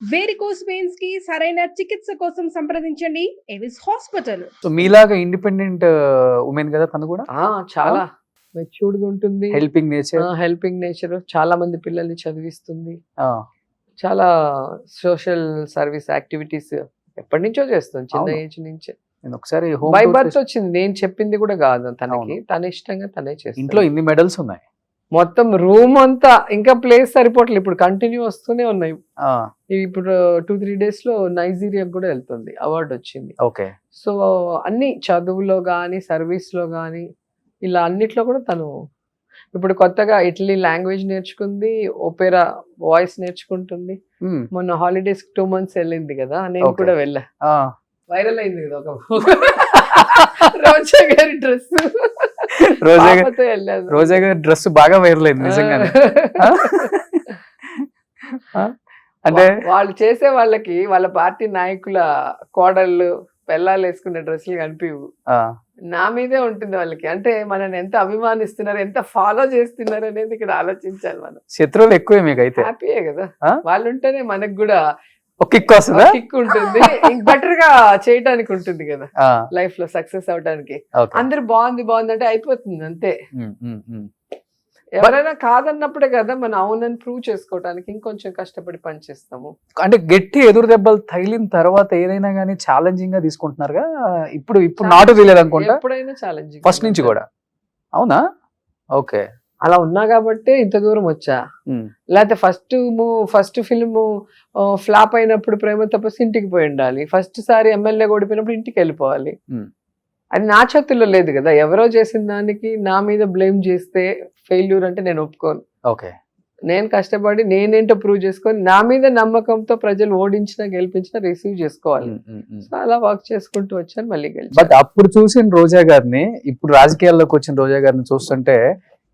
Varicose veins కి సరైన చికిత్స కోసం సంప్రదించండి ఎవిస్ హాస్పిటల్. సో మీలాగా ఇండిపెండెంట్ ఉమెన్ కదా తను కూడా, చాలా మెచ్యూర్డ్ గా ఉంటుంది, హెల్పింగ్ నేచర్. హెల్పింగ్ నేచర్, చాలా మంది పిల్లల్ని చదివిస్తుంది, చాలా సోషల్ సర్వీస్ యాక్టివిటీస్ ఎప్పటి నుంచో చేస్తుంది, చిన్న ఏజ్ నుంచే. నేను ఒకసారి బై బర్త్ వచ్చింది, నేను చెప్పింది కూడా కాదు తనకి, తన ఇష్టంగా తనే చేస్తుంది. ఇంట్లో ఇన్ని మెడల్స్ ఉన్నాయి, మొత్తం రూమ్ అంతా, ఇంకా ప్లేస్ సరిపోవట్లేదు, ఇప్పుడు కంటిన్యూ వస్తూనే ఉన్నాయి. ఇప్పుడు 2-3 days లో నైజీరియాకి కూడా వెళ్తుంది, అవార్డు వచ్చింది. ఓకే. సో అన్ని చదువులో కానీ సర్వీస్ లో కానీ ఇలా అన్నిట్లో కూడా తను ఇప్పుడు కొత్తగా ఇటలీ లాంగ్వేజ్ నేర్చుకుంది, ఓపెరా వాయిస్ నేర్చుకుంటుంది. మొన్న హాలిడేస్ 2 months వెళ్ళింది కదా, నేను కూడా వెళ్ళా. వైరల్ అయింది కదా ఒక రోజా గారి డ్రెస్, రోజా గారి డ్రెస్ బాగా వైరల్ అయింది నిజంగానే. అంటే వాళ్ళు చేసే వాళ్ళకి వాళ్ళ పార్టీ నాయకుల కోడళ్ళు పెళ్ళాలు వేసుకునే డ్రెస్సులు కనిపివు, నా మీదే ఉంటుంది వాళ్ళకి. అంటే మనని ఎంత అభిమానిస్తున్నారు, ఎంత ఫాలో చేస్తున్నారు అనేది ఇక్కడ ఆలోచించాలి మనం. శత్రువులు ఎక్కువే మీకు అయితే. హ్యాపీయే కదా వాళ్ళు ఉంటేనే మనకు కూడా ఒక కిక్ వస్తుందా, కిక్ ఉంటుంది, బెటర్ గా చేయడానికి ఉంటుంది కదా లైఫ్ లో సక్సెస్ అవడానికి. అందరు బాగుంది బాగుంది అంటే అయిపోతుంది అంతే. ఎవరైనా కాదన్నప్పుడే కదా మనం అవునని ప్రూవ్ చేసుకోవడానికి ఇంకొంచెం కష్టపడి పని చేస్తాము. అంటే గట్టి ఎదురు దెబ్బలు తగిలిన తర్వాత ఏదైనా గానీ ఛాలెంజింగ్ గా తీసుకుంటున్నారుగా ఇప్పుడు నాటు తెలియదు అనుకుంటా, ఎప్పుడైనా ఛాలెంజింగ్ ఫస్ట్ నుంచి కూడా. అవునా? ఓకే. అలా ఉన్నా కాబట్టి ఇంత దూరం వచ్చా. లేకపోతే ఫస్ట్ ఫిల్మ్ ఫ్లాప్ అయినప్పుడు ప్రేమ తపస్సు ఇంటికి పోయి ఉండాలి, ఫస్ట్ సారి ఎమ్మెల్యే ఓడిపోయినప్పుడు ఇంటికి వెళ్ళిపోవాలి. అది నా చేతుల్లో లేదు కదా, ఎవరో చేసిన దానికి నా మీద బ్లేమ్ చేస్తే ఫెయిల్యూర్ అంటే నేను ఒప్పుకోను. ఓకే. నేను కష్టపడి నేనేంటో ప్రూవ్ చేసుకొని నా మీద నమ్మకంతో ప్రజలు ఓడించినా గెలిపించినా రిసీవ్ చేసుకోవాలి. సో అలా వర్క్ చేసుకుంటూ వచ్చాను, మళ్ళీ గెలిచి. బట్ అప్పుడు చూసిన రోజా గారిని ఇప్పుడు రాజకీయాల్లోకి వచ్చిన రోజా గారిని చూస్తుంటే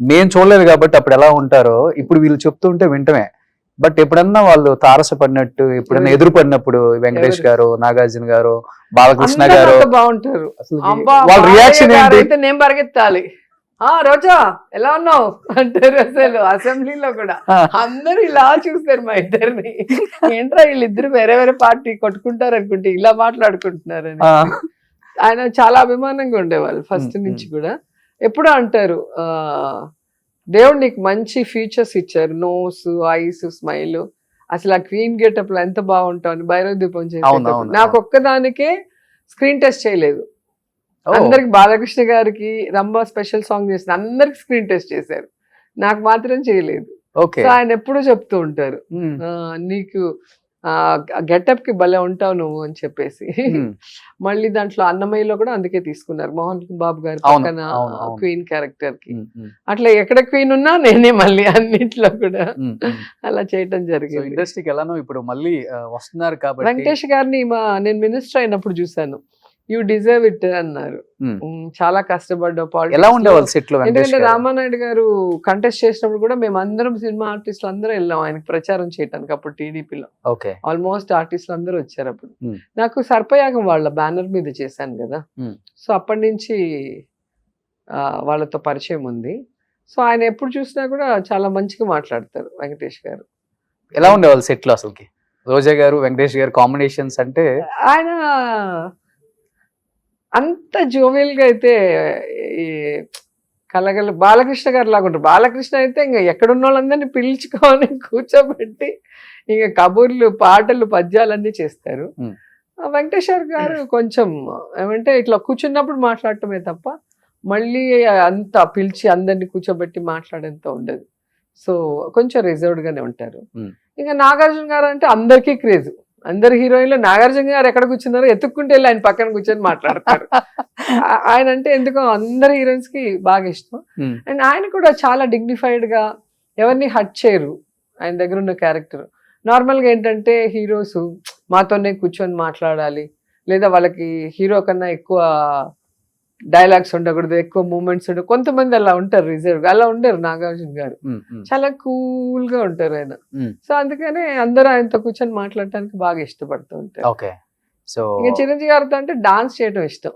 నేను చూడలేదు కాబట్టి అప్పుడు ఎలా ఉంటారో ఇప్పుడు వీళ్ళు చెప్తుంటే వింటమే. బట్ ఎప్పుడన్నా వాళ్ళు తారసపడినట్టు ఎప్పుడన్నా ఎదురుపడినప్పుడు వెంకటేష్ గారు, నాగార్జున గారు, బాలకృష్ణ గారు బాగుంటారు, వాళ్ళ రియాక్షన్ ఏంటి? నేను పరిగెత్తాలి, రోజా ఎలా ఉన్నావు అంటారు. అసలు అసెంబ్లీలో కూడా అందరూ ఇలా చూస్తారు మా ఇద్దరిని, ఏంట్రా వీళ్ళిద్దరు వేరే వేరే పార్టీ కొట్టుకుంటారు అనుకుంటే ఇలా మాట్లాడుకుంటున్నారు. ఆయన చాలా అభిమానంగా ఉండేవాళ్ళు ఫస్ట్ నుంచి కూడా. ఎప్పుడూ అంటారు దేవుడు నీకు మంచి ఫీచర్స్ ఇచ్చారు, నోస్, ఐస్, స్మైల్, అసలు ఆ క్వీన్ గెటప్ లో ఎంత బాగుంటావు అని భైరవ దీపం చేసేటప్పుడు నాకు ఒక్కదానికే స్క్రీన్ టెస్ట్ చేయలేదు. అందరికి బాలకృష్ణ గారికి రంభా స్పెషల్ సాంగ్ చేసిన అందరికి స్క్రీన్ టెస్ట్ చేశారు, నాకు మాత్రం చేయలేదు. ఆయన ఎప్పుడూ చెప్తూ ఉంటారు నీకు గెటప్ కి భలే ఉంటావు నువ్వు అని చెప్పేసి. మళ్ళీ దాంట్లో అన్నమయ్యలో కూడా అందుకే తీసుకున్నారు, మోహన్ బాబు గారి పక్కన క్వీన్ క్యారెక్టర్ కి. అట్లా ఎక్కడ క్వీన్ ఉన్నా నేనే మళ్ళీ అన్నిట్లో కూడా అలా చేయటం జరిగింది. ఇండస్ట్రీకి ఎలానో ఇప్పుడు మళ్ళీ వస్తున్నారు కాబట్టి. వెంకటేష్ గారిని నేను మినిస్టర్ అయినప్పుడు చూసాను, యూ డిజర్వ్ ఇట్ అన్నారు. చాలా కష్టపడ్డా. ఎలా ఉండేవాళ్ళు సెట్ లో? ఎందుకంటే రామానాయుడు గారు కంటెస్ట్ చేసినప్పుడు కూడా మేము అందరం సినిమా ఆర్టిస్టులు అందరూ వెళ్ళాం ఆయనకి ప్రచారం చేయడానికి. అప్పుడు టీడీపీలో ఆల్మోస్ట్ ఆర్టిస్టులు అందరూ వచ్చారు. అప్పుడు నాకు సర్పయాగం వాళ్ళ బ్యానర్ మీద చేశాను కదా, సో అప్పటి నుంచి వాళ్ళతో పరిచయం ఉంది. సో ఆయన ఎప్పుడు చూసినా కూడా చాలా మంచిగా మాట్లాడతారు వెంకటేష్ గారు. ఎలా ఉండేవాళ్ళు సెట్ లో అసలుకి రోజా గారు వెంకటేష్ గారు కాంబినేషన్స్ అంటే? ఆయన అంత జోవియల్ గా అయితే కలగల బాలకృష్ణ గారు లాగా ఉంటారు. బాలకృష్ణ అయితే ఇంకా ఎక్కడున్న వాళ్ళందరినీ పిలుచుకొని కూర్చోబెట్టి ఇంకా కబుర్లు, పాటలు, పద్యాలన్నీ చేస్తారు. వెంకటేశ్వర్ గారు కొంచెం ఏమంటే ఇట్లా కూర్చున్నప్పుడు మాట్లాడటమే తప్ప మళ్ళీ అంత పిలిచి అందరినీ కూర్చోబెట్టి మాట్లాడేంత ఉండదు. సో కొంచెం రిజర్వ్డ్ గానే ఉంటారు. ఇంకా నాగార్జున గారు అంటే అందరికీ క్రేజ్, అందరు హీరోయిన్లు నాగార్జున గారు ఎక్కడ కూర్చున్నారో ఎత్తుక్కుంటే వెళ్ళి ఆయన పక్కన కూర్చొని మాట్లాడతారు. ఆయన అంటే ఎందుకో అందరు హీరోయిన్స్ కి బాగా ఇష్టం. అండ్ ఆయన కూడా చాలా డిగ్నిఫైడ్ గా ఎవరిని హట్ చేయరు. ఆయన దగ్గర ఉన్న క్యారెక్టర్ నార్మల్ గా ఏంటంటే హీరోస్ మాతోనే కూర్చొని మాట్లాడాలి, లేదా వాళ్ళకి హీరో కన్నా ఎక్కువ డైలాగ్స్ ఉండకూడదు, ఎక్కువ మూమెంట్స్ ఉండవు. కొంతమంది అలా ఉంటారు రిజర్వ్, అలా ఉండరు నాగార్జున గారు, చాలా కూల్ గా ఉంటారు ఆయన. సో అందుకనే అందరూ ఆయనతో కూర్చొని మాట్లాడటానికి బాగా ఇష్టపడుతూ ఉంటారు. ఇంకా చిరంజీవి గారితో అంటే డాన్స్ చేయడం ఇష్టం.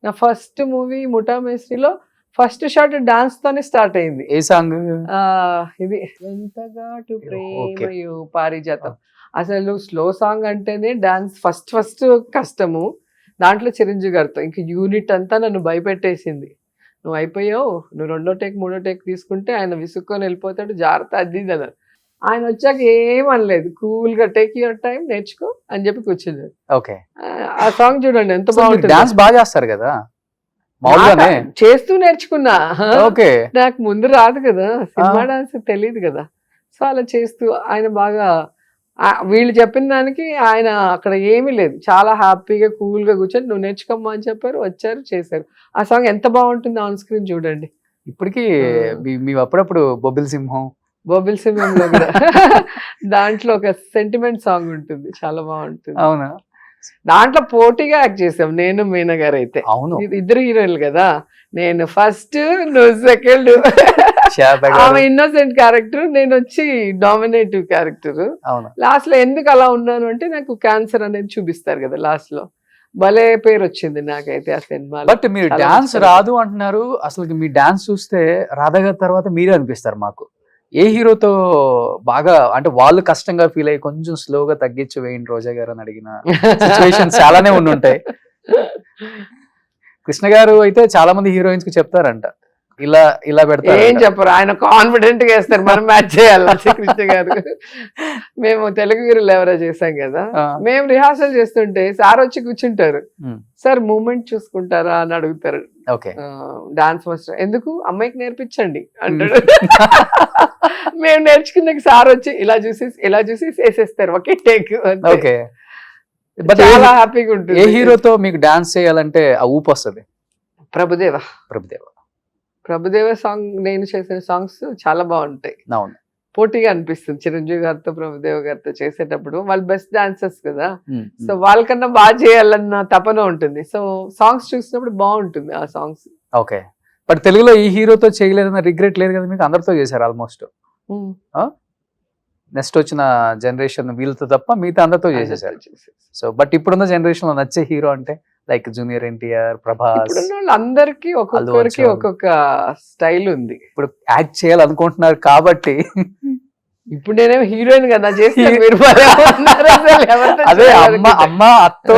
నా ఫస్ట్ మూవీ ముఠా మేస్త్రిలో ఫస్ట్ షాట్ డాన్స్ తోనే స్టార్ట్ అయింది. ఏ సాంగ్? ఇది ఎంతగాటు ప్రేమయు పారిజాతం. అసలు స్లో సాంగ్ అంటేనే డాన్స్ ఫస్ట్ కష్టము. దాంట్లో చిరంజీవి గారితో ఇంక యూనిట్ అంతా నన్ను భయపెట్టేసింది. నువ్వు అయిపోయావు, నువ్వు 2వ టేక్ 3వ టేక్ తీసుకుంటే ఆయన విసుక్కొని వెళ్ళిపోతాడు, జాగ్రత్త అది ఇది అన్నారు. ఆయన వచ్చాక ఏమనలేదు, కూల్గా టేక్ యువర్ టైం నేర్చుకో అని చెప్పి కూర్చున్నారు. ఓకే, ఆ సాంగ్ చూడండి ఎంత బాగుంటుంది. డాన్స్ బాగా చేస్తారు కదా మామూలుగానే. చేస్తూ నేర్చుకున్నా. ఓకే, నాకు ముందు రాదు కదా, సినిమా డాన్స్ తెలియదు కదా. సో అలా చేస్తూ ఆయన బాగా వీళ్ళు చెప్పిన దానికి ఆయన అక్కడ ఏమీ లేదు, చాలా హ్యాపీగా కూల్గా కూర్చొని నువ్వు నేర్చుకోమ్మా అని చెప్పారు, వచ్చారు, చేశారు. ఆ సాంగ్ ఎంత బాగుంటుంది ఆన్ స్క్రీన్ చూడండి. ఇప్పటికీ మీ అప్పుడప్పుడు బొబ్బిల్ సింహం, బొబ్బిల్ సింహంలో కూడా దాంట్లో ఒక సెంటిమెంట్ సాంగ్ ఉంటుంది, చాలా బాగుంటుంది. అవునా, దాంట్లో పోటీగా యాక్ట్ చేసాం నేను మీనా గారు. అయితే అవును, ఇద్దరు హీరోయిన్లు కదా, నేను ఫస్ట్ నువ్వు సెకండ్. ఆమె ఇన్నోసెంట్ క్యారెక్టర్, నేను వచ్చి డామినేటివ్ క్యారెక్టర్. లాస్ట్ లో ఎందుకు అలా ఉన్నాను అంటే నాకు క్యాన్సర్ అనేది చూపిస్తారు కదా లాస్ట్ లో. భలే పేరు వచ్చింది నాకైతే ఆ సినిమా. బట్ మీరు డాన్స్ రాదు అంటున్నారు, అసలు మీ డాన్స్ చూస్తే రాధా గారి తర్వాత మీరే అనిపిస్తారు మాకు. ఏ హీరోతో బాగా అంటే వాళ్ళు కష్టంగా ఫీల్ అయ్యి కొంచెం స్లోగా తగ్గించి వేయండి రోజా గారు అని అడిగిన సిచ్యువేషన్స్ చాలానే ఉండుంటాయి. కృష్ణ గారు అయితే చాలా మంది హీరోయిన్స్ కి చెప్తారంట, ఇలా పెడతారు. ఏం చెప్పరు, ఆయన కాన్ఫిడెంట్ గా వేస్తారు, మనం మ్యాచ్ చేయాలి. కృష్ణ గారు మేము తెలుగు వీరులు ఎవరో చేసాం కదా, మేము రిహార్సల్ చేస్తుంటే సార్ వచ్చి కూర్చుంటారు, సార్ మూమెంట్ చూసుకుంటారా అని అడుగుతారు. డాన్స్ మాస్టర్ ఎందుకు, అమ్మాయికి నేర్పించండి అంటాడు. మేము నేర్చుకున్నాక సార్ వచ్చి ఇలా చూసి వేసేస్తారు ఒకే టేక్. చాలా హ్యాపీగా ఉంటుంది. ఏ హీరోతో మీకు డాన్స్ చేయాలంటే ఆ ఊపు వస్తుంది? ప్రభుదేవ సాంగ్, నేను చేసిన సాంగ్స్ చాలా బాగుంటాయి. అవును, పోటీగా అనిపిస్తుంది. చిరంజీవి గారితో ప్రభుదేవ గారితో చేసేటప్పుడు వాళ్ళు బెస్ట్ డాన్సర్స్ కదా, సో వాళ్ళకన్నా బాగా చేయాలన్న తపన ఉంటుంది. సో సాంగ్స్ చూసినప్పుడు బాగుంటుంది ఆ సాంగ్స్. ఓకే, బట్ తెలుగులో ఈ హీరోతో చేయలేదన్న రిగ్రెట్ లేదు కదా మీకు? అందరితో చేశారు ఆల్మోస్ట్. నెక్స్ట్ వచ్చిన జనరేషన్ వీళ్ళతో తప్ప మిగతా అందరితో చేసేసారు. సో బట్ ఇప్పుడున్న జనరేషన్ లో నచ్చే హీరో అంటే లైక్ జూనియర్ ఎన్టీఆర్, ప్రభాస్, అందరికి ఒక్కొక్కరికి ఒక్కొక్క స్టైల్ ఉంది. ఇప్పుడు యాక్ట్ చేయాలనుకుంటున్నారు కాబట్టి ఇప్పుడు నేనేమో హీరోయిన్ కదా చేస్తాను. అదే అమ్మ అత్తో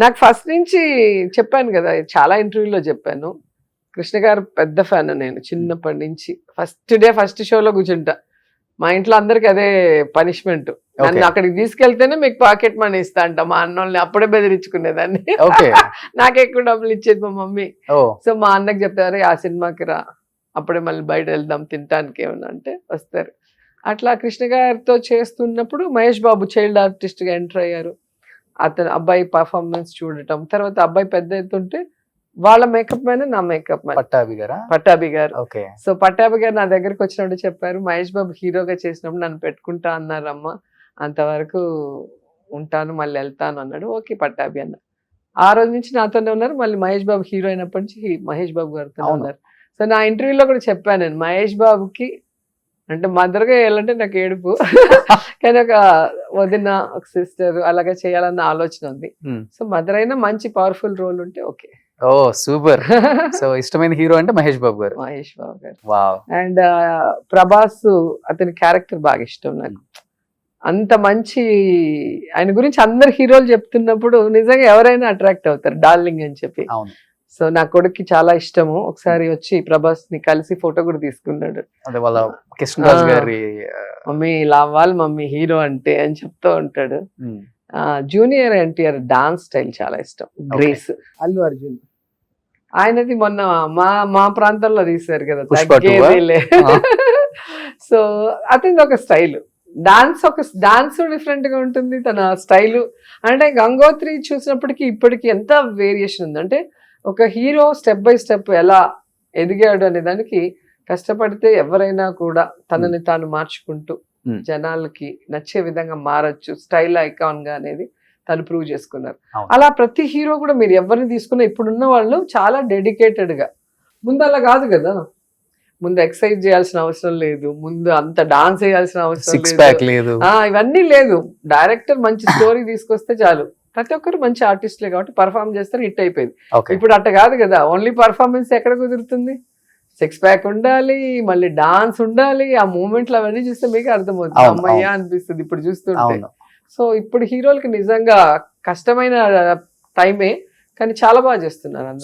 నాకు ఫస్ట్ నుంచి చెప్పాను కదా, చాలా ఇంటర్వ్యూలో చెప్పాను, కృష్ణ గారు పెద్ద ఫ్యాన్ నేను చిన్నప్పటి నుంచి. ఫస్ట్ షోలో కూర్చుంటా, మా ఇంట్లో అందరికి అదే పనిష్మెంట్, నన్ను అక్కడికి తీసుకెళ్తేనే మీకు పాకెట్ మనీ ఇస్తా అంట. మా అన్నోళ్ళని అప్పుడే బెదిరించుకునేదాన్ని, నాకు ఎక్కువ డబ్బులు ఇచ్చేది మా మమ్మీ. సో మా అన్నకి చెప్తారు ఆ సినిమాకి రా, అప్పుడే మళ్ళీ బయట వెళ్దాం తినటానికి ఏమన్నా అంటే వస్తారు. అట్లా కృష్ణ గారితో చేస్తున్నప్పుడు మహేష్ బాబు చైల్డ్ ఆర్టిస్ట్ గా ఎంటర్ అయ్యారు. అతను అబ్బాయి పర్ఫార్మెన్స్ చూడటం, తర్వాత అబ్బాయి పెద్ద ఎత్తుంటే వాళ్ళ మేకప్ మ్యాన్ నా మేకప్ మ్యాన్ పట్టాభి గారు. సో పట్టాభి గారు నా దగ్గరకు వచ్చినప్పుడు చెప్పారు, మహేష్ బాబు హీరోగా చేసినప్పుడు నన్ను పెట్టుకుంటా అన్నారమ్మా, అంతవరకు ఉంటాను మళ్ళీ వెళ్తాను అన్నాడు. ఓకే పట్టాభి అన్న. ఆ రోజు నుంచి నాతోనే ఉన్నారు. మళ్ళీ మహేష్ బాబు హీరో అయినప్పటి నుంచి మహేష్ బాబు గారితో ఉన్నారు. సో నా ఇంటర్వ్యూలో కూడా చెప్పాను నేను, మహేష్ బాబుకి అంటే మదర్గా వేయాలంటే నాకు ఏడుపు, కానీ ఒక వదిన ఒక సిస్టర్ అలాగే చేయాలన్న ఆలోచన ఉంది. సో మదర్ అయినా మంచి పవర్ఫుల్ రోల్ ఉంటే ఓకే. ఓ సూపర్. సో ఇష్టమైన హీరో అంటే మహేష్ బాబు గారు. వావ్. అండ్ ప్రభాస్, అతని క్యారెక్టర్ బాగా ఇష్టం నాకు. అంత మంచి, ఆయన గురించి అందరు హీరోలు చెప్తున్నప్పుడు నిజంగా ఎవరైనా అట్రాక్ట్ అవుతారు, డార్లింగ్ అని చెప్పి. సో నా కొడుక్కి చాలా ఇష్టము. ఒకసారి వచ్చి ప్రభాస్ ని కలిసి ఫోటో కూడా తీసుకున్నాడు. మమ్మీ ఇలా అవ్వాలి మమ్మీ హీరో అంటే అని చెప్తూ ఉంటాడు. జూనియర్ ఎన్టీఆర్ డాన్స్ స్టైల్ చాలా ఇష్టం. గ్రేస్, అల్లు అర్జున్ ఆయనది మొన్న మా ప్రాంతంలో తీశారు కదా తగ్గేదేలే. సో అతనిది ఒక స్టైల్, డాన్స్ డిఫరెంట్ గా ఉంటుంది తన స్టైల్. అంటే గంగోత్రి చూసినప్పటికీ ఇప్పటికి ఎంత వేరియేషన్ ఉంది అంటే, ఒక హీరో స్టెప్ బై స్టెప్ ఎలా ఎదిగాడు అనే దానికి కష్టపడితే ఎవరైనా కూడా తనని తాను మార్చుకుంటూ జనాలకి నచ్చే విధంగా మారచ్చు, స్టైల్ ఐకాన్ గా అనేది తను ప్రూవ్ చేసుకున్నారు. అలా ప్రతి హీరో కూడా మీరు ఎవరిని తీసుకున్నా ఇప్పుడున్న వాళ్ళు చాలా డెడికేటెడ్ గా, ముందు అలా కాదు కదా, ముందు ఎక్సర్సైజ్ చేయాల్సిన అవసరం లేదు, ముందు అంత డాన్స్ చేయాల్సిన అవసరం లేదు, ఇవన్నీ లేదు. డైరెక్టర్ మంచి స్టోరీ తీసుకొస్తే చాలు, ప్రతి ఒక్కరు మంచి ఆర్టిస్టులే కాబట్టి పర్ఫార్మ్ చేస్తారు, హిట్ అయిపోయింది. ఇప్పుడు అట్ట కాదు కదా, ఓన్లీ పర్ఫార్మెన్స్ ఎక్కడ కుదురుతుంది? సిక్స్ ప్యాక్ ఉండాలి, మళ్ళీ డాన్స్ ఉండాలి, ఆ మూమెంట్లు అవన్నీ చూస్తే మీకు అర్థమవుతుంది, అవును, అమ్మయ్య అవును. అనిపిస్తుంది ఇప్పుడు చూస్తుంటే. అవును. సో ఇప్పుడు హీరోలకి నిజంగా కష్టమైన టైమే, కానీ చాలా బాగా చేస్తున్నారు అందరూ.